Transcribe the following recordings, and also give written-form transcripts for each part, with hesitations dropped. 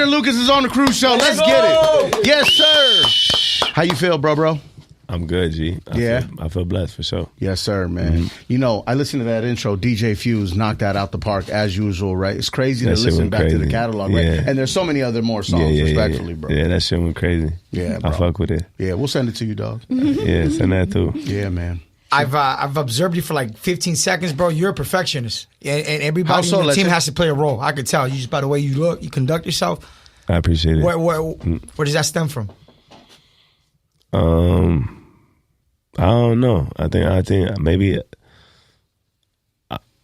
Joyner Lucas is on the Cruz Show. Let's get it. Yes, sir. How you feel, bro? I'm good, G. I feel blessed for sure. Yes, sir, man. You know, I listened to that intro. DJ Fuse knocked that out the park as usual, right? It's crazy to listen back to the catalog, right? And there's so many other more songs, respectfully, bro. Yeah, that shit went crazy. Yeah, bro. I fuck with it. Yeah, we'll send it to you, dog. Yeah, send that too. Yeah, man. I've observed you for like 15 seconds, bro. You're a perfectionist, and everybody in the team has to play a role. I could tell you just by the way you look, you conduct yourself. I appreciate it. Where does that stem from? I don't know. I think maybe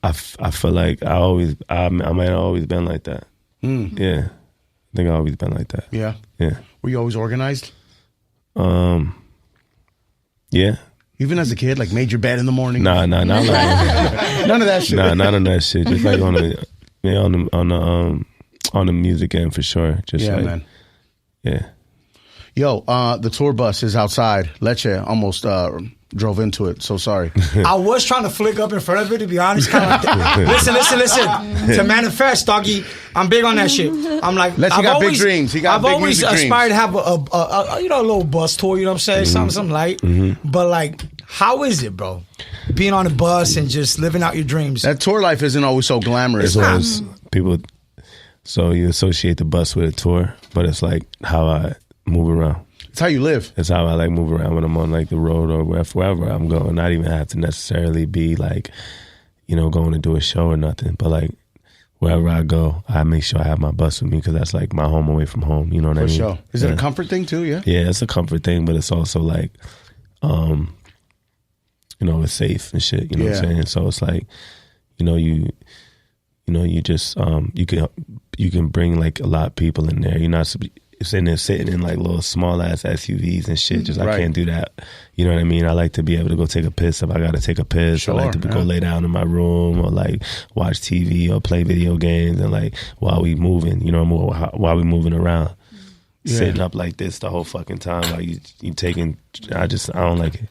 I feel like I might have always been like that. Yeah, I think I've always been like that. Yeah. Were you always organized? Yeah. Even as a kid, like made your bed in the morning? Nah, not like that. None of that shit. Nah, none of that shit. Just like on the music end for sure. Just man. Yeah. Yo, the tour bus is outside. Leche almost drove into it. So sorry. I was trying to flick up in front of it, to be honest. Listen. To manifest, doggy, I'm big on that shit. I'm like, Leche got big dreams. I've always aspired to have a little bus tour. You know what I'm saying? Something light. But like, how is it, bro? Being on a bus and just living out your dreams. That tour life isn't always so glamorous. It's always people. So you associate the bus with a tour, but it's like how I move around. It's how you live. It's how I like move around when I'm on like the road or wherever I'm going. Not even have to necessarily be like, going to do a show or nothing. But like wherever I go, I make sure I have my bus with me because that's like my home away from home. You know what I mean? For sure. Is it a comfort thing too? Yeah. Yeah, it's a comfort thing, but it's also like, it's safe and shit. You know what I'm saying? So it's like, you just you can bring like a lot of people in there. You're not sitting in like little small ass SUVs and shit. Just I can't do that. You know what I mean? I like to be able to go take a piss if I gotta take a piss. Sure, I like to go lay down in my room or like watch TV or play video games and like while we moving, while we moving around. Sitting up like this the whole fucking time while you taking. I don't like it.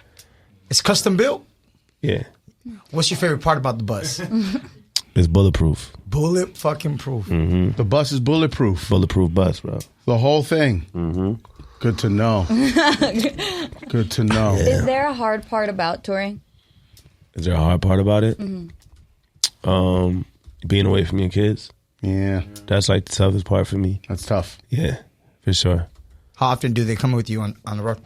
It's custom built? Yeah. What's your favorite part about the bus? It's bulletproof. Bullet fucking proof. The bus is bulletproof. Bulletproof bus, bro. The whole thing. Good to know. Good to know. Yeah. Is there a hard part about touring? Is there a hard part about it? Being away from your kids. Yeah. That's like the toughest part for me. That's tough. Yeah, for sure. How often do they come with you on the road?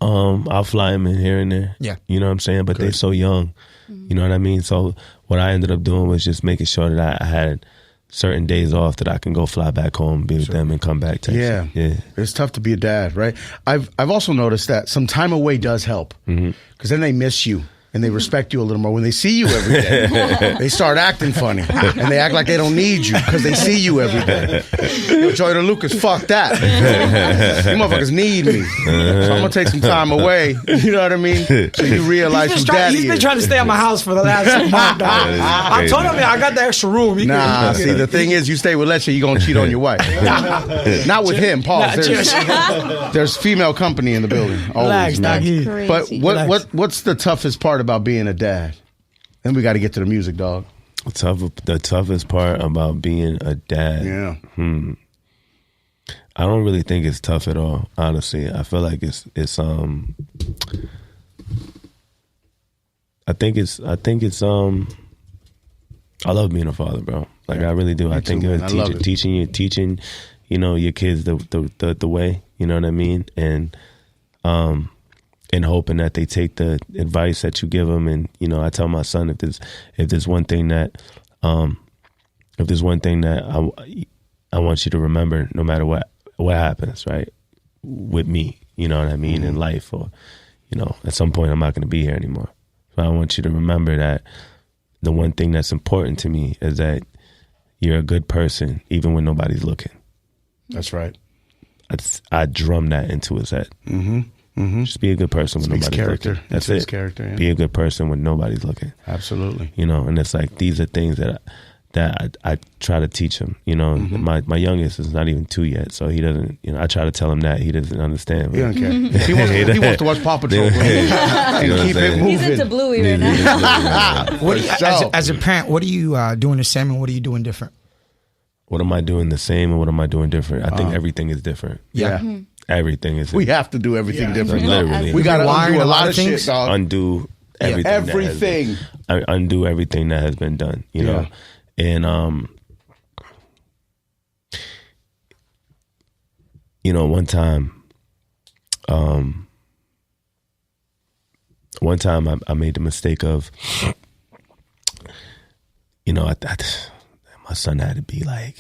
I'll fly them in here and there. Yeah. You know what I'm saying? But they're so young. You know what I mean? So what I ended up doing was just making sure that I had certain days off that I can go fly back home, be with them, and come back. Yeah. It's tough to be a dad, right? I've also noticed that some time away does help because then they miss you. And they respect you a little more. When they see you every day, they start acting funny. And they act like they don't need you because they see you every day. Yo, Joyner Lucas, fuck that. You motherfuckers need me. So I'm going to take some time away. You know what I mean? So you realize who daddy is. He's been trying to stay at my house for the last month, dog. I told him, I got the extra room. See, the thing is, you stay with Leche, you're going to cheat on your wife. Not with him, pause. There's female company in the building. Always, man. But what's the toughest part about being a dad? Then we got to get to the music, dog. The toughest part about being a dad. Yeah. I don't really think it's tough at all. Honestly, I feel like it's. I think it's. I love being a father, bro. Like I really do. I think teaching your kids the way. You know what I mean? And hoping that they take the advice that you give them. And, I tell my son, if there's one thing that I want you to remember, no matter what happens, right, with me, you know what I mean, in life, or, at some point I'm not going to be here anymore. So I want you to remember that the one thing that's important to me is that you're a good person, even when nobody's looking. That's right. I drum that into his head. Just be a good person when nobody's looking. That's it. Character, yeah. Be a good person when nobody's looking. Absolutely. And it's like these are things that I try to teach him. My youngest is not even 2 yet, so he doesn't. I try to tell him that he doesn't understand. He doesn't care. He wants to watch Paw Patrol and keep it moving. He's into Bluey right now. As a parent, what are you doing the same and what are you doing different? what am I doing the same and what am I doing different? I think everything is different. Yeah. Everything is. We have to do everything different. Literally. We got to Rewiring undo a a lot lot of of shit, things. dog. Undo everything. Everything. Undo everything that has been done. You know, and you know, one time I made the mistake of, you know, my son had to be like,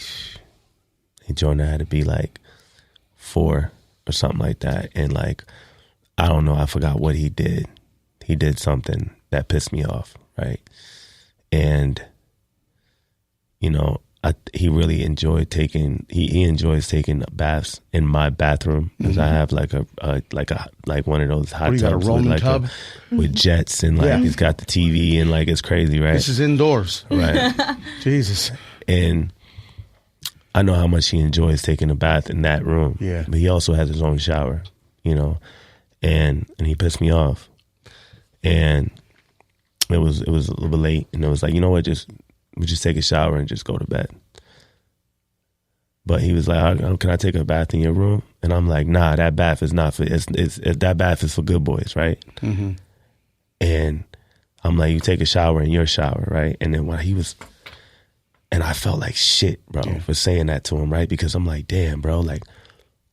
Joyner had to be like 4 or something like that. And like, I don't know, I forgot what he did. He did something that pissed me off, right? And, you know, he really enjoyed taking, he enjoys taking baths in my bathroom because I have like one of those hot What, you got a tubs rolling with tub? With jets and like he's got the TV and like it's crazy, right? This is indoors. Right. Jesus. And I know how much he enjoys taking a bath in that room. Yeah. But he also has his own shower, you know, and he pissed me off. And it was a little bit late, and it was like, you know what, we just take a shower and just go to bed. But he was like, can I take a bath in your room? And I'm like, nah, that bath is not for, that bath is for good boys, right? Mm-hmm. And I'm like, you take a shower in your shower, right? And then when he was, and I felt like shit, bro, for saying that to him, right? Because I'm like, damn, bro, like,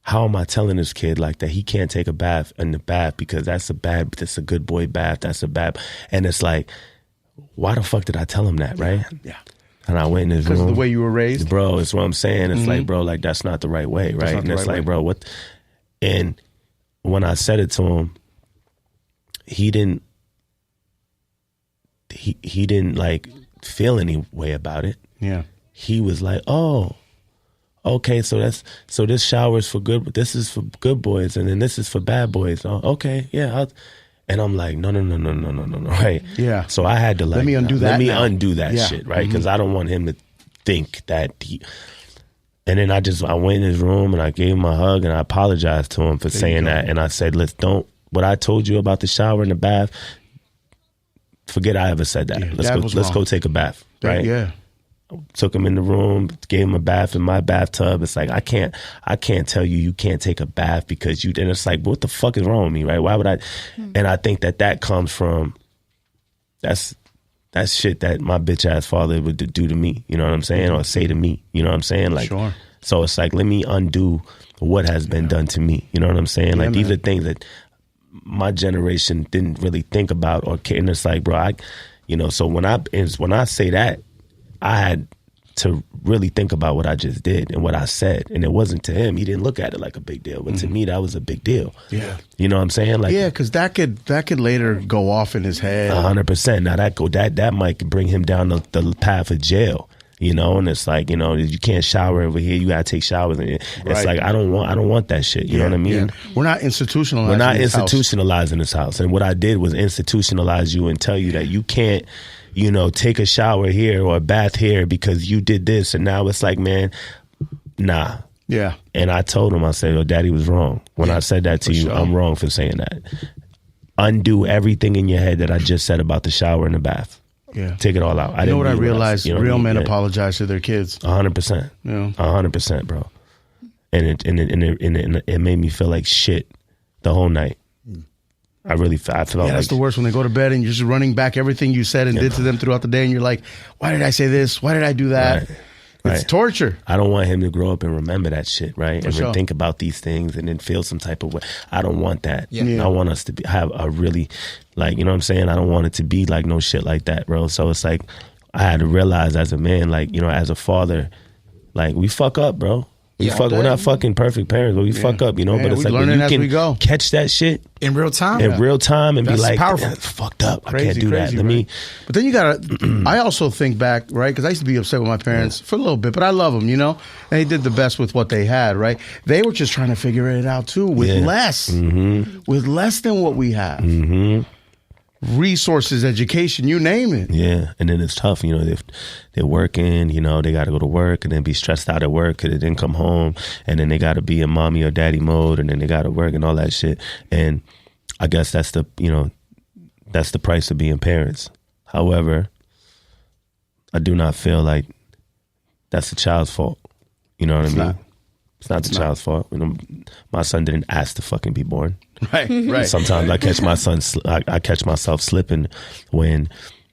how am I telling this kid like that he can't take a bath in the bath because that's a good boy bath, that's a bad, and it's like, why the fuck did I tell him that, right? Yeah. And I went in his room. Because of the way you were raised? Bro, it's what I'm saying. It's like, bro, like, that's not the right way, right? And it's like, bro, what? And when I said it to him, he didn't like feel any way about it. Yeah. He was like, oh, okay, so this shower is for good, this is for good boys, and then this is for bad boys. Oh, okay, yeah. And I'm like, no, right? Yeah. So I had to like, Let me undo that now. Shit, right? Because I don't want him to think that he. And then I went in his room and I gave him a hug and I apologized to him for saying that. And I said, what I told you about the shower and the bath, forget I ever said that. Yeah, Let's go take a bath, right? Yeah. Took him in the room, gave him a bath in my bathtub. It's like, I can't tell you can't take a bath because you, and it's like, what the fuck is wrong with me, right? Why would I? And I think that comes from, that's shit that my bitch ass father would do to me, you know what I'm saying? Or say to me, you know what I'm saying? Like, sure. So it's like, let me undo what has been done to me, you know what I'm saying? Like, these are things that my generation didn't really think about or care. And it's like, bro, so when I say that, I had to really think about what I just did and what I said. And it wasn't to him. He didn't look at it like a big deal. But to me, that was a big deal. Yeah. You know what I'm saying? Like, yeah, because that could later go off in his head. 100%. Now that might bring him down the path of jail. You know, and it's like, you know, you can't shower over here. You gotta take showers. And it's like, I don't want that shit. You know what I mean? Yeah. We're not institutionalizing. We're not institutionalizing this house. And what I did was institutionalize you and tell you that you can't, you know, take a shower here or a bath here because you did this. And now it's like, man, nah. Yeah. And I told him, I said, oh, Daddy was wrong. When I said that to you, sure. I'm wrong for saying that. Undo everything in your head that I just said about the shower and the bath. Yeah. Take it all out. You know what I realized? Real men apologize to their kids. 100%. Yeah. 100%, bro. And it made me feel like shit the whole night. I felt like, that's the worst when they go to bed and you're just running back everything you said and did to them throughout the day, and you're like, why did I say this? Why did I do that? Right. It's torture. I don't want him to grow up and remember that shit, right? And then think about these things and then feel some type of way. I don't want that. Yeah. I want us to have a really, like, you know what I'm saying? I don't want it to be like no shit like that, bro. So it's like, I had to realize as a man, like, you know, as a father, like, we fuck up, bro. We're not fucking perfect parents, but we fuck up, you know. But it's like, when you can catch that shit in real time, and be like, powerful. It's fucked up. I can't do that. But then you gotta. I also think back, right? Because I used to be upset with my parents for a little bit, but I love them, you know. And they did the best with what they had, right? They were just trying to figure it out too, with less, with less than what we have. Resources, education, you name it. Yeah, and then it's tough, you know. They're working, you know, they got to go to work and then be stressed out at work because they didn't come home, and then they got to be in mommy or daddy mode, and then they got to work and all that shit. And I guess that's the price of being parents. However, I do not feel like that's the child's fault. You know what I mean? not. It's not the child's fault. You know, my son didn't ask to fucking be born. Right. Sometimes I catch my son. I catch myself slipping when,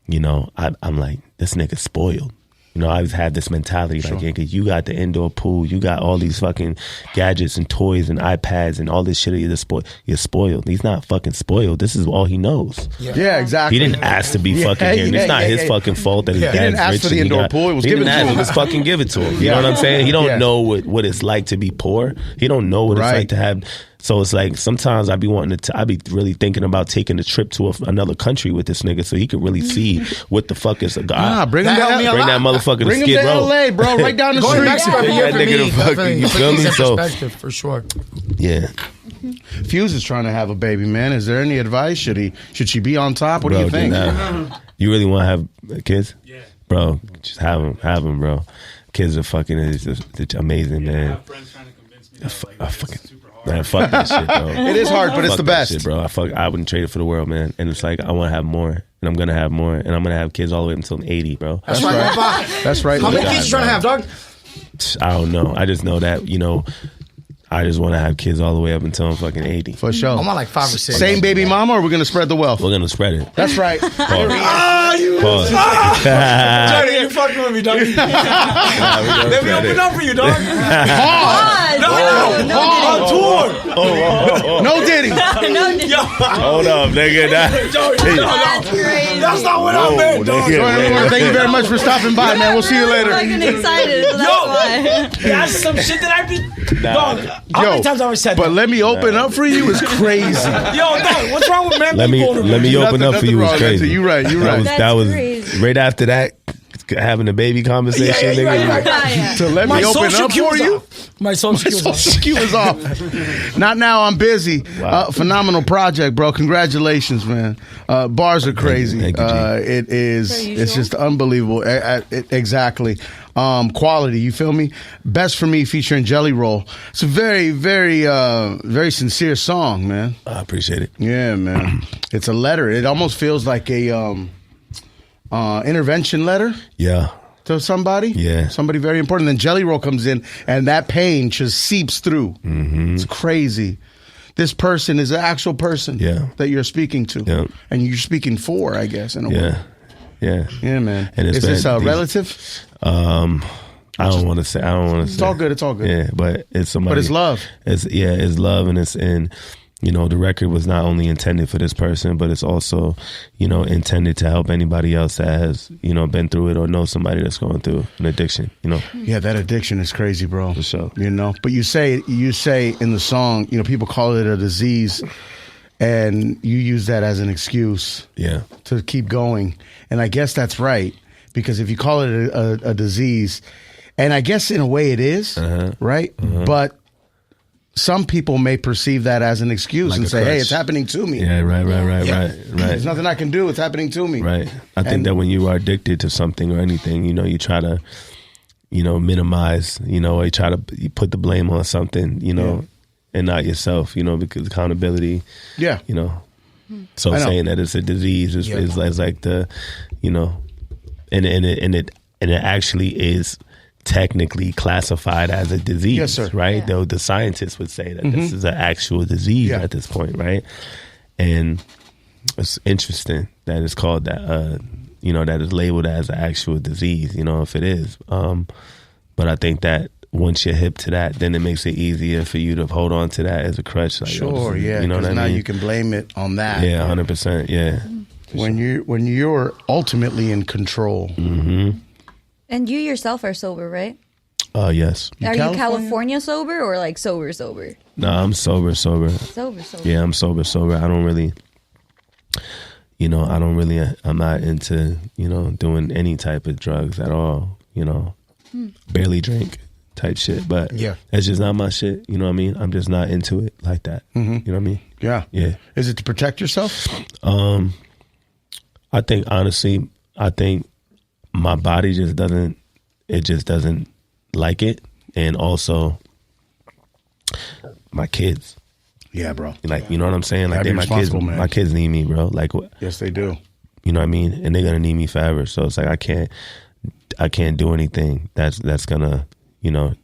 you know, I'm like, this nigga's spoiled. You know, I always had this mentality like, yeah, you got the indoor pool, you got all these fucking gadgets and toys and iPads and all this shit. You're spoiled. He's not fucking spoiled. This is all he knows. Yeah, exactly. He didn't ask to be fucking here. It's not his fucking fault that his He dad's didn't ask rich for and the indoor pool. It was he given didn't to ask, him. Just fucking give it to him. You know what I'm saying? He don't know what it's like to be poor. He don't know what it's like to have. So it's like sometimes I be wanting to. I be really thinking about taking a trip to another country with this nigga so he could really see what the fuck is a God. Bring him That to helped me a Bring that motherfucker Bring to him Skid to Row. LA, bro. Right down the Going street. back to a year That for nigga me, to fucking- definitely you feel puts me? things in So- perspective, for sure. Yeah, Fuse is trying to have a baby, man. Is there any advice? Should she be on top? What do you think? You really want to have kids? Yeah, bro. Just have them, bro. Kids are fucking it's amazing, man. I have friends trying to convince me that it's super hard. Man, fuck that shit, bro. It is hard, but it's Fuck the that best. shit, bro. I wouldn't trade it for the world, man. And it's like I want to have more, and I'm gonna have more, and I'm gonna have kids all the way up until I'm 80, bro. That's right. That's right. How many God, kids you trying to have, dog? I don't know. I just know that, you know, I just want to have kids all the way up until I'm fucking 80. For sure. I'm on like 5 or 6. Same baby mama, or we're gonna spread the wealth? We're gonna spread it. That's right. Pause. Johnny, you fucking with me, dog. Let me open up for you, dog. On tour. No Diddy. Hold up, nigga. That's crazy. That's not what I meant, dog. Thank you very much for stopping by, man. We'll see you later. I'm fucking excited. So that's why. That's some shit that I be. Dog, how many times have I said But that? let me open up for you is crazy. Yo, dog, what's wrong with man? Let me open up for you. Was Nothing wrong. crazy. You're right. That was crazy. right after that. Having a baby conversation, Yeah, nigga. you're right. To let My me open social up cue for was you. off. My social cue was off. Social cue is off. Not now. I'm busy. Phenomenal project, bro. Congratulations, man. Bars are crazy. Thank you, G. It is. Per It's usual. just unbelievable. Exactly. Quality. You feel me? Best for Me featuring Jelly Roll. It's a very, very, very sincere song, man. I appreciate it. Yeah, man. It's a letter. It almost feels like a intervention letter Yeah. to somebody. Yeah. Somebody very important. Then Jelly Roll comes in and that pain just seeps through. Mm-hmm. It's crazy. This person is an actual person that you're speaking to. Yeah. And you're speaking for, I guess, in a way. Yeah. Yeah, man. And it's is this a been- relative? I don't want to say. It's all good. It's all good. Yeah, but it's somebody. But it's love. It's love, and you know, the record was not only intended for this person, but it's also, you know, intended to help anybody else that has, you know, been through it or know somebody that's going through an addiction. You know. Yeah, that addiction is crazy, bro. For sure. You know, but you say in the song, you know, people call it a disease, and you use that as an excuse. Yeah. To keep going. And I guess that's right, because if you call it a disease, and I guess in a way it is, right? But some people may perceive that as an excuse Like and a say, hey, crutch. it's happening to me. Yeah. Right. There's nothing I can do. It's happening to me. Right. I think that when you are addicted to something or anything, you know, you try to, you know, minimize, you know, or you put the blame on something, you know, and not yourself, you know, because accountability, you know. So I know. saying that it's a disease is like the, you know, and it actually is technically classified as a disease, Yes, sir. right? Yeah. Though the scientists would say that this is an actual disease at this point, right? And it's interesting that it's called that, you know, that is labeled as an actual disease, you know, if it is. But I think that once you're hip to that, then it makes it easier for you to hold on to that as a crutch. Like, Sure, you know what I mean? now you can blame it on that. Yeah, 100%. Yeah. When you're ultimately in control. Mm-hmm. And you yourself are sober, right? Yes. Are you California? California sober or like sober? No, I'm sober. Sober. Yeah, I'm sober. I don't really, you know, I'm not into, you know, doing any type of drugs at all, you know, barely drink type shit. But it's just not my shit. You know what I mean? I'm just not into it like that. You know what I mean? Yeah. Yeah. Is it to protect yourself? I think, honestly, my body just doesn't like it. And also my kids. Yeah, bro. Like, you know what I'm saying? Like, Gotta be my kids, responsible, man. my kids need me, bro. Like, Yes, they do. you know what I mean? And they're gonna need me forever. So it's like I can't do anything that's gonna, you know,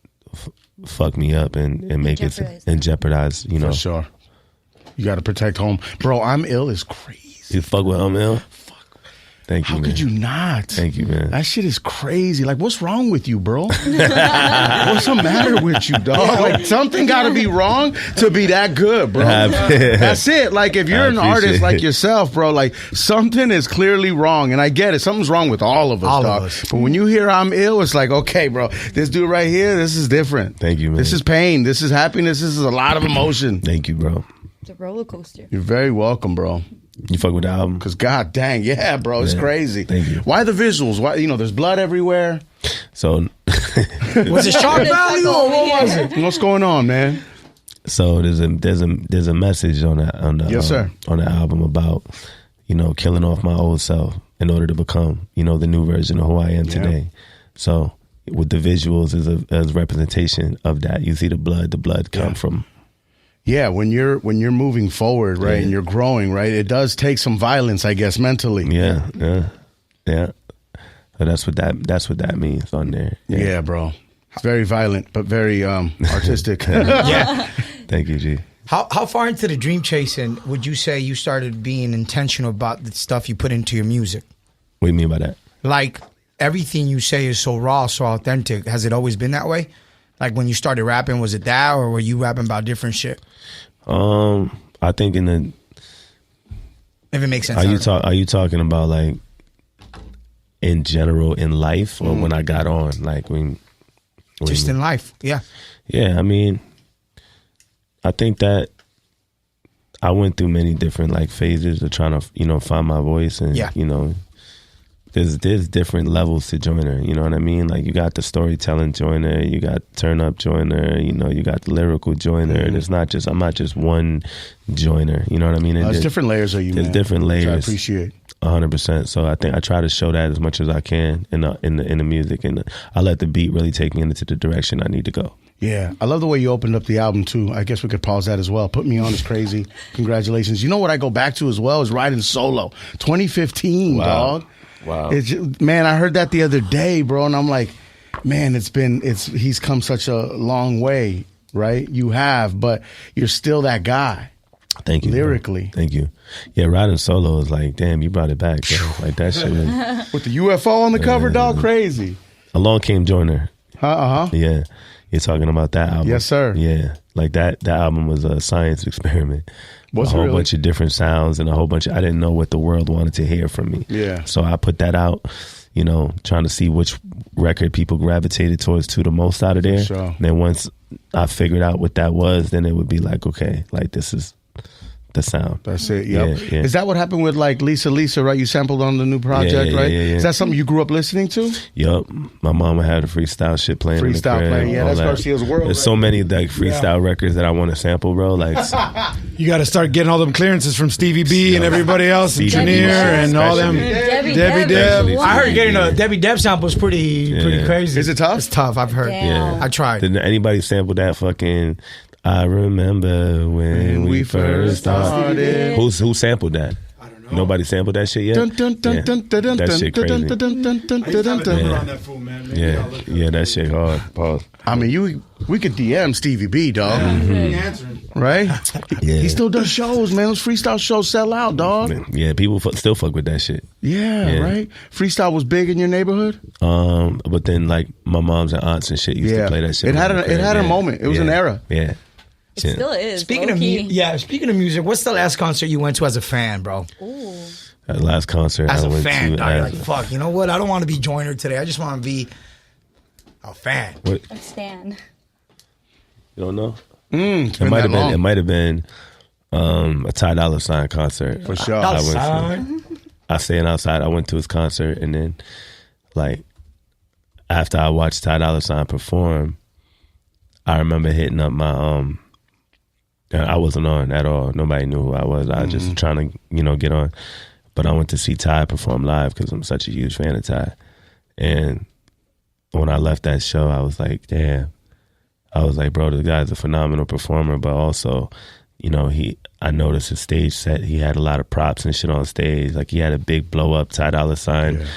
fuck me up and make it and jeopardize, you know. For sure. You got to protect home. Bro, I'm ill is crazy. You fuck with I'm ill? Thank you, How man. could you not? Thank you, man. That shit is crazy. Like, what's wrong with you, bro? What's the matter with you, dog? Like, something got to be wrong to be that good, bro. That's it. Like, if you're an artist like yourself, bro, like, something is clearly wrong. And I get it. Something's wrong with all of us, dog. But when you hear I'm ill, it's like, okay, bro, this dude right here, this is different. Thank you, man. This is pain. This is happiness. This is a lot of emotion. Thank you, bro. It's a roller coaster. You're very welcome, bro. You fuck with the album? Because god dang, yeah, bro, it's crazy. Thank you. Why the visuals? Why, there's blood everywhere. So Was it Shark Valley or what was it? What's going on, man? So there's a message on the Yes, sir. on the album about killing off my old self in order to become the new version of who I am today. So with the visuals as representation of that, you see the blood come from. Yeah, when you're moving forward, right, and you're growing, right, it does take some violence, I guess, mentally. Yeah. So that's what that means on there. Yeah, bro. It's very violent, but very artistic. Yeah. Thank you, G. How far into the dream chasing would you say you started being intentional about the stuff you put into your music? What do you mean by that? Like, everything you say is so raw, so authentic. Has it always been that way? Like, when you started rapping, was it that, or were you rapping about different shit? I think if it makes sense. Are you talking about like in general in life, or when I got on, like when just in life? Yeah. Yeah, I mean, I think that I went through many different like phases of trying to find my voice, and there's different levels to Joyner, you know what I mean? Like, you got the storytelling Joyner, you got turn up Joyner, you got the lyrical Joyner. And it's not just, I'm not just one Joyner, you know what I mean? There's different layers of you, There's man, different layers. I appreciate 100%. So I think I try to show that as much as I can in the music, and I let the beat really take me into the direction I need to go. Yeah, I love the way you opened up the album too. I guess we could pause that as well. Put Me On is crazy. Congratulations. You know what I go back to as well is Riding Solo, 2015, dog. Wow. Man, I heard that the other day, bro, and I'm like, man, he's come such a long way, right? You have, but you're still that guy. Thank you. Lyrically. Bro. Thank you. Yeah, Riding Solo is like, damn, you brought it back, bro. Like, that shit was... With the UFO on the cover, dog, crazy. Along Came Joyner. Yeah. You're talking about that album. Yes, sir. Yeah. Like, that album was a science experiment. A whole bunch of different sounds and a whole bunch of... I didn't know what the world wanted to hear from me. Yeah. So I put that out, trying to see which record people gravitated towards the most out of there. Sure. And then once I figured out what that was, then it would be like, okay, like, this is the sound. That's it. Yep. Yeah. Is that what happened with like Lisa, right? You sampled on the new project, right? Yeah. Is that something you grew up listening to? Yup. My mama had a freestyle shit playing. Freestyle in the crib, playing. Yeah, that's that. Garcia's world. There's so many like freestyle records that I want to sample, bro. Like, you got to start getting all them clearances from Stevie B and everybody else, and Debbie Trinier and all them. Debbie Deb. I heard getting a Debbie Deb sample is pretty crazy. Is it tough? It's tough, I've heard. Damn. I tried. did anybody sample that fucking? I remember when we first started. Who sampled that? I don't know. Nobody sampled that shit yet. That shit crazy. I used to have a number on that fool, man. Maybe I'll look Yeah, that shit hard. Pause. I mean, we could DM Stevie B, dog. He answering. Right? Yeah. He still does shows, man. Those freestyle shows sell out, dog. Yeah, people still fuck with that shit. Yeah, right? Freestyle was big in your neighborhood? But then like my moms and aunts and shit used to play that shit. It had a moment. It was an era. Yeah. It still is. Speaking of music, what's the last concert you went to as a fan, bro? Ooh. That last concert As I a went fan, to. dog, you're like, fuck, you know what? I don't want to be Joyner today. I just want to be a fan. What? A stan. You don't know? It's It been might that have been. long. It might have been a Ty Dolla $ign concert. For sure. I staying outside. I went to his concert, and then like after I watched Ty Dolla $ign perform, I remember hitting up my I wasn't on at all. Nobody knew who I was. I was just trying to get on. But I went to see Ty perform live because I'm such a huge fan of Ty. And when I left that show, I was like, damn. I was like, bro, the guy's a phenomenal performer, but also, I noticed his stage set. He had a lot of props and shit on stage. Like, he had a big blow up Ty Dolla $ign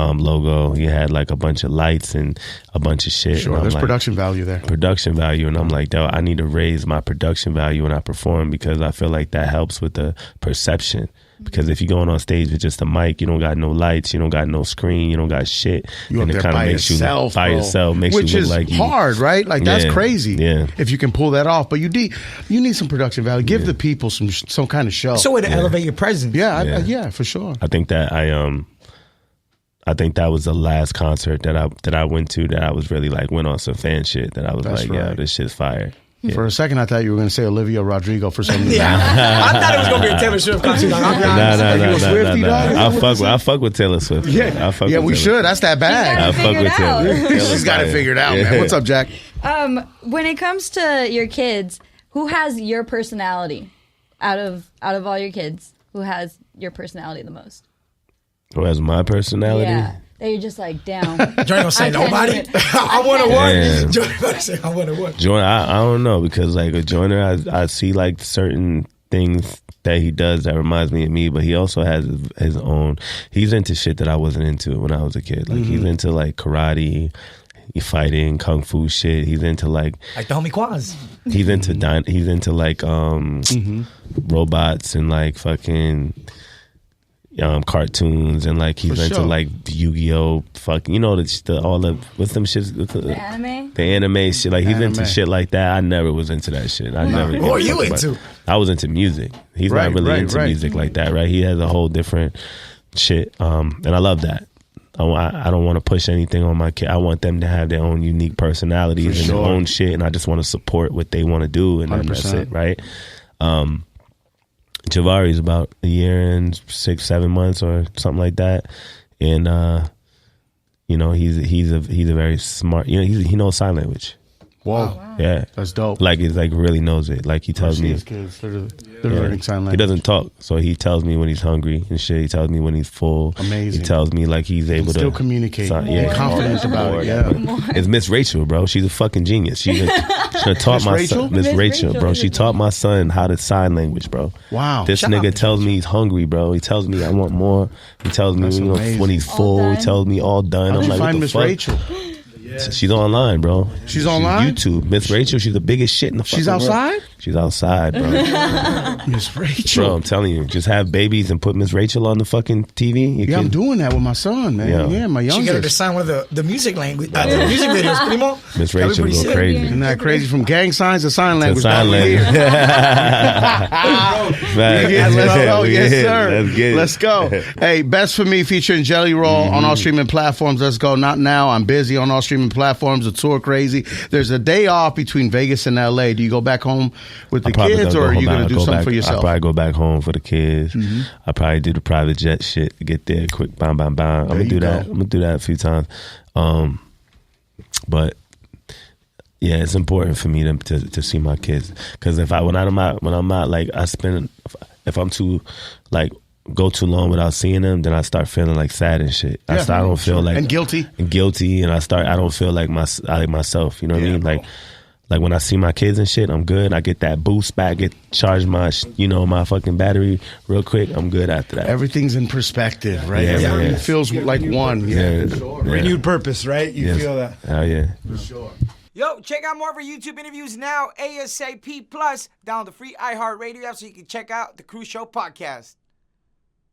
logo. He had like a bunch of lights and a bunch of shit. Sure, there's production value there. Production value, and I'm like, yo, I need to raise my production value when I perform, because I feel like that helps with the perception. Because if you're going on stage with just a mic, you don't got no lights, you don't got no screen, you don't got shit, you and up it there kind of by makes yourself, you by bro. yourself, makes Which you look is like you hard, right? Like that's crazy. Yeah. If you can pull that off, but you need some production value. Give the people some kind of show. So way to elevate your presence. Yeah, for sure. I think that I think that was the last concert that I went to that I was really like went on some fan shit that I was That's like, yeah, right. this shit's fire. Yeah. For a second, I thought you were going to say Olivia Rodrigo for some reason. I thought it was gonna be a Taylor Swift concert. I'll be honest. Are you a Swiftie, dog? I fuck with Taylor Swift. Yeah, we should. That's that bad. I fuck with Taylor. She's got it figured out, man. What's up, Jack? When it comes to your kids, who has your personality out of all your kids? Who has your personality the most? Who has my personality? Yeah, that you're just like, damn. Joyner don't say I can't nobody. do it. I want to Damn. one. Joyner don't say I want to one. Joyner, I don't know, because like a Joyner, I see like certain things that he does that reminds me of me, but he also has his own. He's into shit that I wasn't into when I was a kid. Like he's into like karate, fighting, kung fu shit. He's into like the homie Quaz. he's into like robots and like fucking cartoons, and like he's For into sure. like Yu-Gi-Oh, fucking, you know, all the what's them shits, The anime? the anime shit. Like he's into Anime. shit like that. I never was into that shit. I never. What are gave a you fuck about into? it. I was into music. He's Right, not really right, into right. music like that, right? He has a whole different shit, and I love that. I don't want to push anything on my kid. I want them to have their own unique personalities For and sure. their own shit, and I just want to support what they want to do, and then that's 100%. it, right? Javari's about a year and 6-7 months or something like that, and you know, he's a very smart. You know, he knows sign language. Whoa. Yeah, That's dope. like it's like really knows it. Like he tells me. His kids, they're learning sign language. He doesn't talk, so he tells me when he's hungry and shit. He tells me when he's full. Amazing. He tells me like he's able to still communicate. Yeah, Confident about it. Yeah. It's Miss Rachel, bro. She's a fucking genius. She taught my Rachel? son. Miss Miss Rachel, Rachel bro. is She a taught my son how to sign language, bro. Wow. This Shout out nigga to tells me he's hungry, bro. He tells me I want more. He tells me That's amazing. when he's All full. He done? tells me all done. How'd I'm you like, what find the Miss fuck? Rachel? She's online, bro. She's online? YouTube. Miss Rachel. She's the biggest shit in the She's fucking world. outside? She's outside, bro. Miss Rachel. Bro, I'm telling you, just have babies and put Miss Rachel on the fucking TV. You Yeah, I'm can- doing that with my son, man. Yeah. Yeah, my She got her to youngest. sign one of the music language, the music videos, primo. Miss That'd be Rachel pretty go sick. crazy. Isn't that crazy? From gang signs to sign To language. sign dog. language. Yes, let's go. We Yes, in. sir. Let's get it. Let's go. Hey, Best for Me featuring Jelly Roll on all streaming platforms. Let's go. Not now. I'm busy on all streaming platforms. The tour crazy. There's a day off between Vegas and LA. Do you go back home with the kids, or are you going to do something for I'll yourself? probably go back home for the kids. I'll probably do the private jet shit to get there quick. Bam, bam, bam. I'm There gonna you do that. go. I'm gonna do that a few times. But yeah, it's important for me to see my kids, because when I'm not like if I'm too like go too long without seeing them, then I start feeling like sad and shit. I don't feel like And guilty. and I don't feel like myself. You know what I mean? Like when I see my kids and shit, I'm good. I get that boost back, get charged my my fucking battery real quick. I'm good after that. Everything's in perspective, right? Yeah, Everything yeah. feels like one. yeah, Renewed purpose, right? You Yes. feel that. Hell yeah. Yo, check out more of our YouTube interviews now, ASAP Plus. Download the free iHeartRadio app so you can check out the Cruz Show podcast.